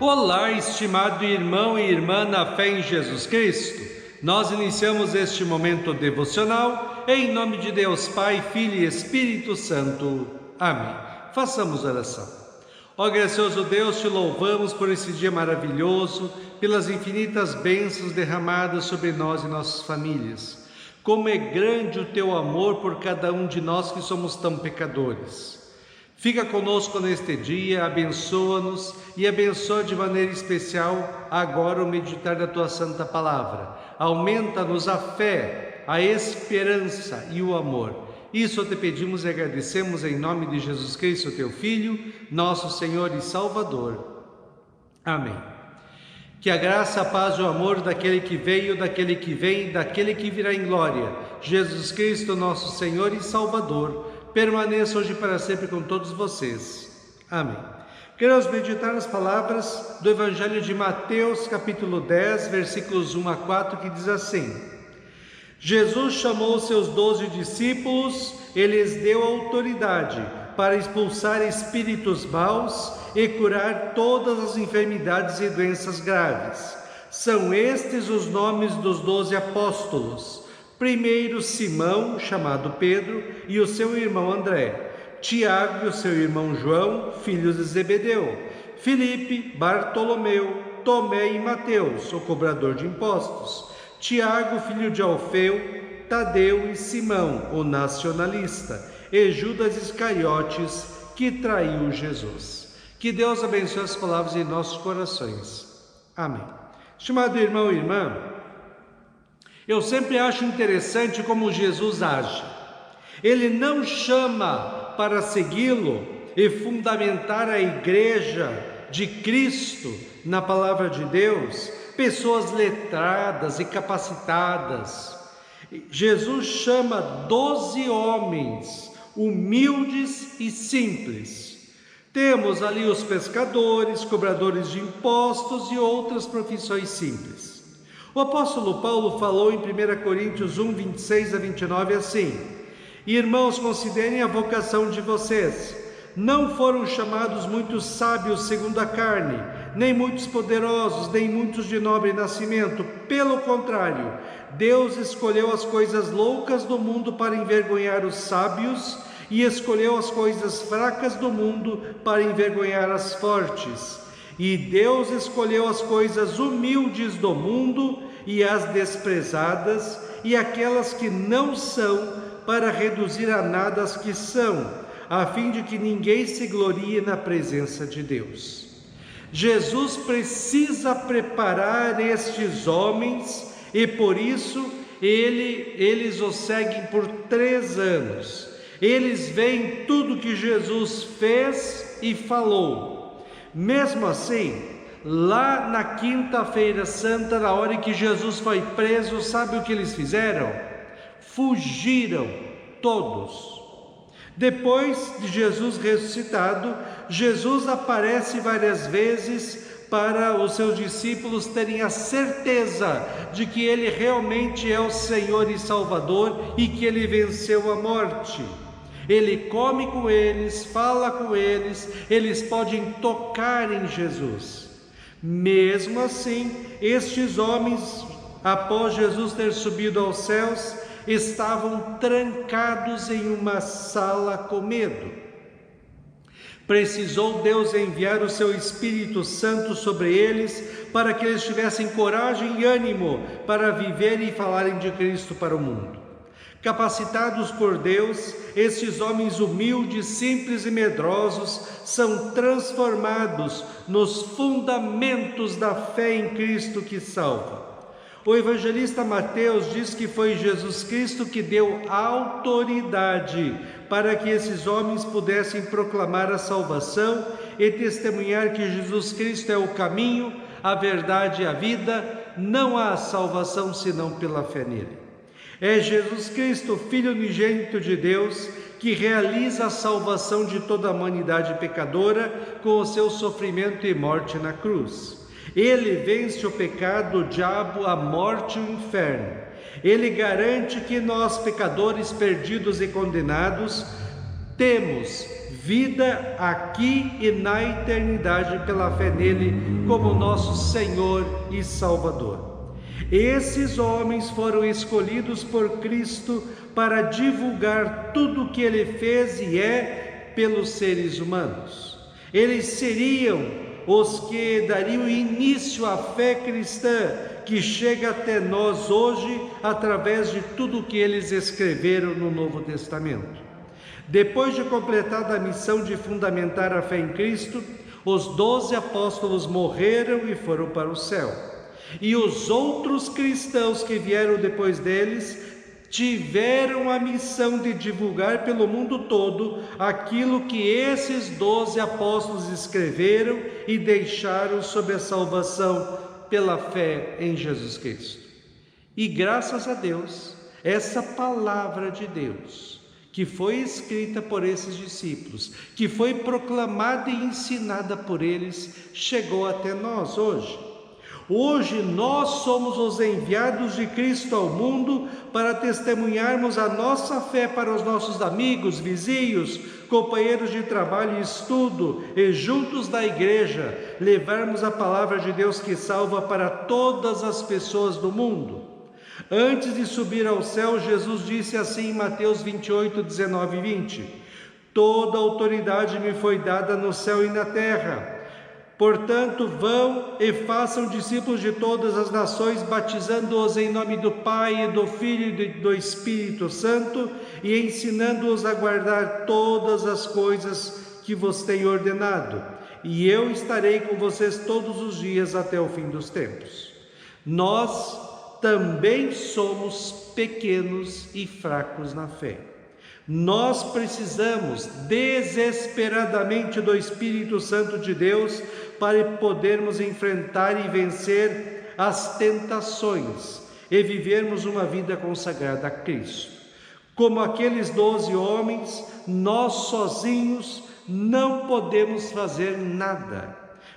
Olá, estimado irmão e irmã na fé em Jesus Cristo. Nós iniciamos este momento devocional em nome de Deus Pai, Filho e Espírito Santo. Amém. Façamos oração. Ó gracioso Deus, te louvamos por esse dia maravilhoso, pelas infinitas bênçãos derramadas sobre nós e nossas famílias. Como é grande o teu amor por cada um de nós que somos tão pecadores. Fica conosco neste dia, abençoa-nos e abençoa de maneira especial agora o meditar da Tua Santa Palavra. Aumenta-nos a fé, a esperança e o amor. Isso te pedimos e agradecemos em nome de Jesus Cristo, Teu Filho, nosso Senhor e Salvador. Amém. Que a graça, a paz e o amor daquele que veio, daquele que vem, daquele que virá em glória, Jesus Cristo, nosso Senhor e Salvador, permaneça hoje para sempre com todos vocês. Amém. Queremos meditar nas palavras do Evangelho de Mateus, capítulo 10, versículos 1 a 4, que diz assim: Jesus chamou seus 12 discípulos e lhes deu autoridade para expulsar espíritos maus e curar todas as enfermidades e doenças graves. São estes os nomes dos 12 apóstolos. Primeiro Simão, chamado Pedro, e o seu irmão André, Tiago e o seu irmão João, filhos de Zebedeu, Filipe, Bartolomeu, Tomé e Mateus, o cobrador de impostos, Tiago, filho de Alfeu, Tadeu e Simão, o nacionalista, e Judas Iscariotes, que traiu Jesus. Que Deus abençoe as palavras em nossos corações. Amém. Estimado irmão e irmã, eu sempre acho interessante como Jesus age. Ele não chama para segui-lo e fundamentar a igreja de Cristo na palavra de Deus pessoas letradas e capacitadas. Jesus chama 12 homens humildes e simples. Temos ali os pescadores, cobradores de impostos e outras profissões simples. O apóstolo Paulo falou em 1 Coríntios 1, 26 a 29 assim: Irmãos, considerem a vocação de vocês. Não foram chamados muitos sábios segundo a carne, nem muitos poderosos, nem muitos de nobre nascimento. Pelo contrário, Deus escolheu as coisas loucas do mundo para envergonhar os sábios, e escolheu as coisas fracas do mundo para envergonhar as fortes. E Deus escolheu as coisas humildes do mundo e as desprezadas e aquelas que não são, para reduzir a nada as que são, a fim de que ninguém se glorie na presença de Deus. Jesus precisa preparar estes homens e por isso eles o seguem por 3 anos. Eles veem tudo que Jesus fez e falou. Mesmo assim, lá na quinta-feira santa, na hora em que Jesus foi preso, sabe o que eles fizeram? Fugiram todos. Depois de Jesus ressuscitado, Jesus aparece várias vezes para os seus discípulos terem a certeza de que Ele realmente é o Senhor e Salvador e que Ele venceu a morte. Ele come com eles, fala com eles, eles podem tocar em Jesus. Mesmo assim, estes homens, após Jesus ter subido aos céus, estavam trancados em uma sala com medo. Precisou Deus enviar o seu Espírito Santo sobre eles, para que eles tivessem coragem e ânimo para viver e falarem de Cristo para o mundo. Capacitados por Deus, esses homens humildes, simples e medrosos são transformados nos fundamentos da fé em Cristo que salva. O evangelista Mateus diz que foi Jesus Cristo que deu autoridade para que esses homens pudessem proclamar a salvação e testemunhar que Jesus Cristo é o caminho, a verdade e a vida. Não há salvação senão pela fé nele. É Jesus Cristo, Filho unigênito de Deus, que realiza a salvação de toda a humanidade pecadora com o seu sofrimento e morte na cruz. Ele vence o pecado, o diabo, a morte e o inferno. Ele garante que nós, pecadores perdidos e condenados, temos vida aqui e na eternidade pela fé nele como nosso Senhor e Salvador. Esses homens foram escolhidos por Cristo para divulgar tudo o que ele fez e é pelos seres humanos. Eles seriam os que dariam início à fé cristã que chega até nós hoje através de tudo o que eles escreveram no Novo Testamento. Depois de completada a missão de fundamentar a fé em Cristo, os 12 apóstolos morreram e foram para o céu. E os outros cristãos que vieram depois deles tiveram a missão de divulgar pelo mundo todo aquilo que esses 12 apóstolos escreveram e deixaram sobre a salvação pela fé em Jesus Cristo. E graças a Deus, essa palavra de Deus, que foi escrita por esses discípulos, que foi proclamada e ensinada por eles, chegou até nós hoje. Hoje nós somos os enviados de Cristo ao mundo para testemunharmos a nossa fé para os nossos amigos, vizinhos, companheiros de trabalho e estudo, e juntos da igreja, levarmos a palavra de Deus que salva para todas as pessoas do mundo. Antes de subir ao céu, Jesus disse assim em Mateus 28, 19 e 20: toda autoridade me foi dada no céu e na terra. Portanto, vão e façam discípulos de todas as nações, batizando-os em nome do Pai, e do Filho e do Espírito Santo, e ensinando-os a guardar todas as coisas que vos tenho ordenado. E eu estarei com vocês todos os dias até o fim dos tempos. Nós também somos pequenos e fracos na fé. Nós precisamos desesperadamente do Espírito Santo de Deus para podermos enfrentar e vencer as tentações e vivermos uma vida consagrada a Cristo. Como aqueles 12 homens, nós sozinhos não podemos fazer nada.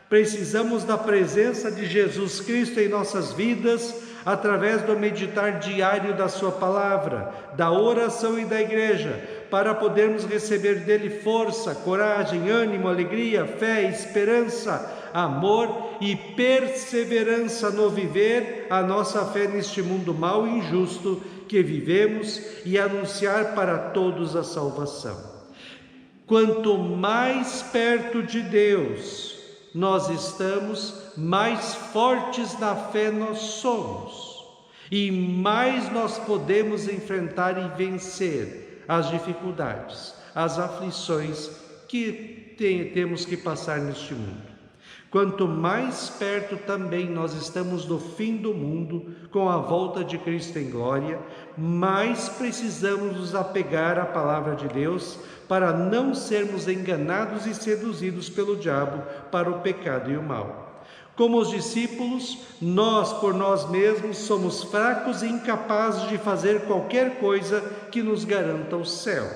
Precisamos da presença de Jesus Cristo em nossas vidas, através do meditar diário da sua palavra, da oração e da igreja, para podermos receber dele força, coragem, ânimo, alegria, fé, esperança, amor e perseverança no viver a nossa fé neste mundo mau e injusto que vivemos e anunciar para todos a salvação. Quanto mais perto de Deus nós estamos, mais fortes na fé nós somos, e mais nós podemos enfrentar e vencer as dificuldades, as aflições que temos que passar neste mundo. Quanto mais perto também nós estamos do fim do mundo, com a volta de Cristo em glória, mais precisamos nos apegar à palavra de Deus para não sermos enganados e seduzidos pelo diabo para o pecado e o mal. Como os discípulos, nós por nós mesmos somos fracos e incapazes de fazer qualquer coisa que nos garanta o céu.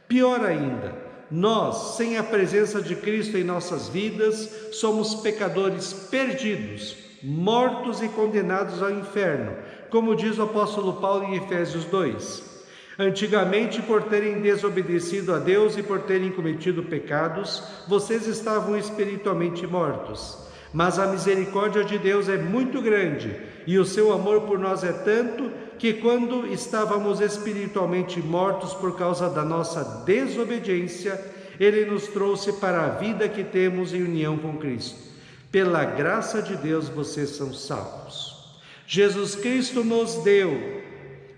Pior ainda, nós, sem a presença de Cristo em nossas vidas, somos pecadores perdidos, mortos e condenados ao inferno, como diz o apóstolo Paulo em Efésios 2. Antigamente, por terem desobedecido a Deus e por terem cometido pecados, vocês estavam espiritualmente mortos. Mas a misericórdia de Deus é muito grande e o seu amor por nós é tanto que quando estávamos espiritualmente mortos por causa da nossa desobediência, Ele nos trouxe para a vida que temos em união com Cristo. Pela graça de Deus vocês são salvos. Jesus Cristo nos deu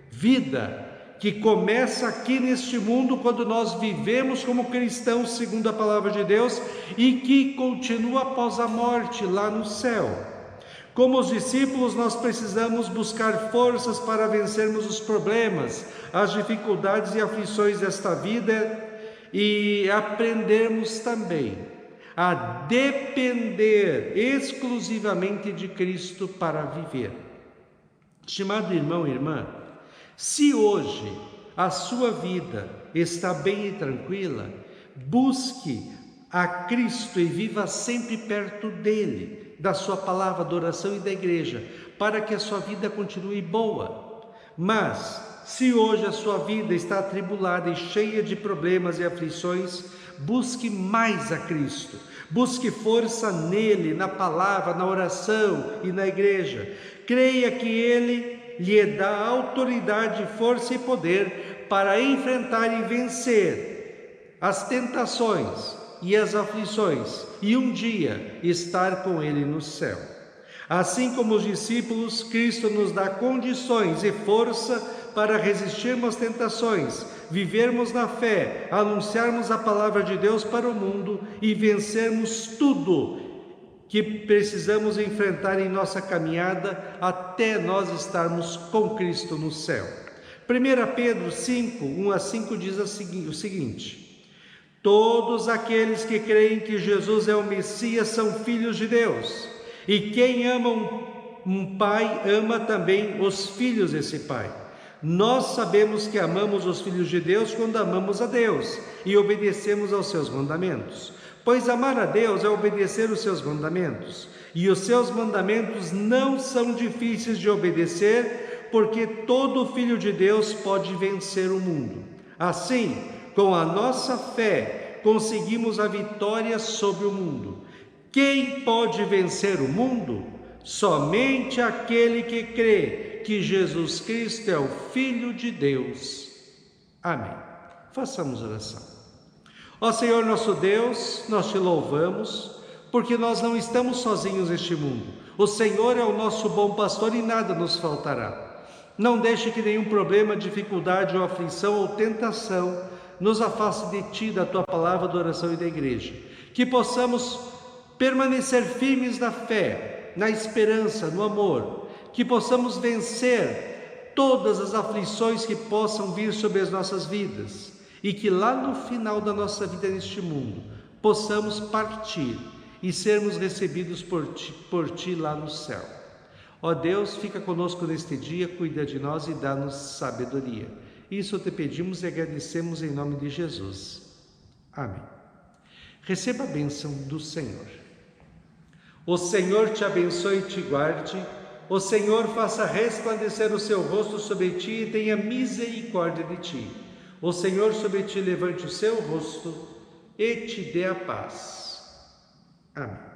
vida que começa aqui neste mundo quando nós vivemos como cristãos segundo a palavra de Deus e que continua após a morte lá no céu. Como os discípulos, nós precisamos buscar forças para vencermos os problemas, as dificuldades e aflições desta vida e aprendermos também a depender exclusivamente de Cristo para viver. Estimado irmão e irmã, se hoje a sua vida está bem e tranquila, busque a Cristo e viva sempre perto dele, da sua palavra, da oração e da igreja, para que a sua vida continue boa. Mas, se hoje a sua vida está atribulada e cheia de problemas e aflições, busque mais a Cristo. Busque força nele, na palavra, na oração e na igreja. Creia que ele lhe dá autoridade, força e poder para enfrentar e vencer as tentações e as aflições e um dia estar com ele no céu. Assim como os discípulos, Cristo nos dá condições e força para resistirmos às tentações, vivermos na fé, anunciarmos a palavra de Deus para o mundo e vencermos tudo que precisamos enfrentar em nossa caminhada até nós estarmos com Cristo no céu. 1 Pedro 5, 1-5 diz o seguinte: todos aqueles que creem que Jesus é o Messias são filhos de Deus, e quem ama um pai ama também os filhos desse pai. Nós sabemos que amamos os filhos de Deus quando amamos a Deus e obedecemos aos seus mandamentos. Pois amar a Deus é obedecer os seus mandamentos, e os seus mandamentos não são difíceis de obedecer, porque todo filho de Deus pode vencer o mundo. Assim, com a nossa fé, conseguimos a vitória sobre o mundo. Quem pode vencer o mundo? Somente aquele que crê que Jesus Cristo é o Filho de Deus. Amém. Façamos oração. Ó Senhor nosso Deus, nós te louvamos, porque nós não estamos sozinhos neste mundo. O Senhor é o nosso bom pastor e nada nos faltará. Não deixe que nenhum problema, dificuldade ou aflição ou tentação nos afaste de Ti, da Tua palavra, da oração e da igreja. Que possamos permanecer firmes na fé, na esperança, no amor. Que possamos vencer todas as aflições que possam vir sobre as nossas vidas. E que lá no final da nossa vida neste mundo, possamos partir e sermos recebidos por Ti lá no céu. Ó Deus, fica conosco neste dia, cuida de nós e dá-nos sabedoria. Isso te pedimos e agradecemos em nome de Jesus. Amém. Receba a bênção do Senhor. O Senhor te abençoe e te guarde. O Senhor faça resplandecer o seu rosto sobre ti e tenha misericórdia de ti. O Senhor sobre ti levante o seu rosto e te dê a paz. Amém.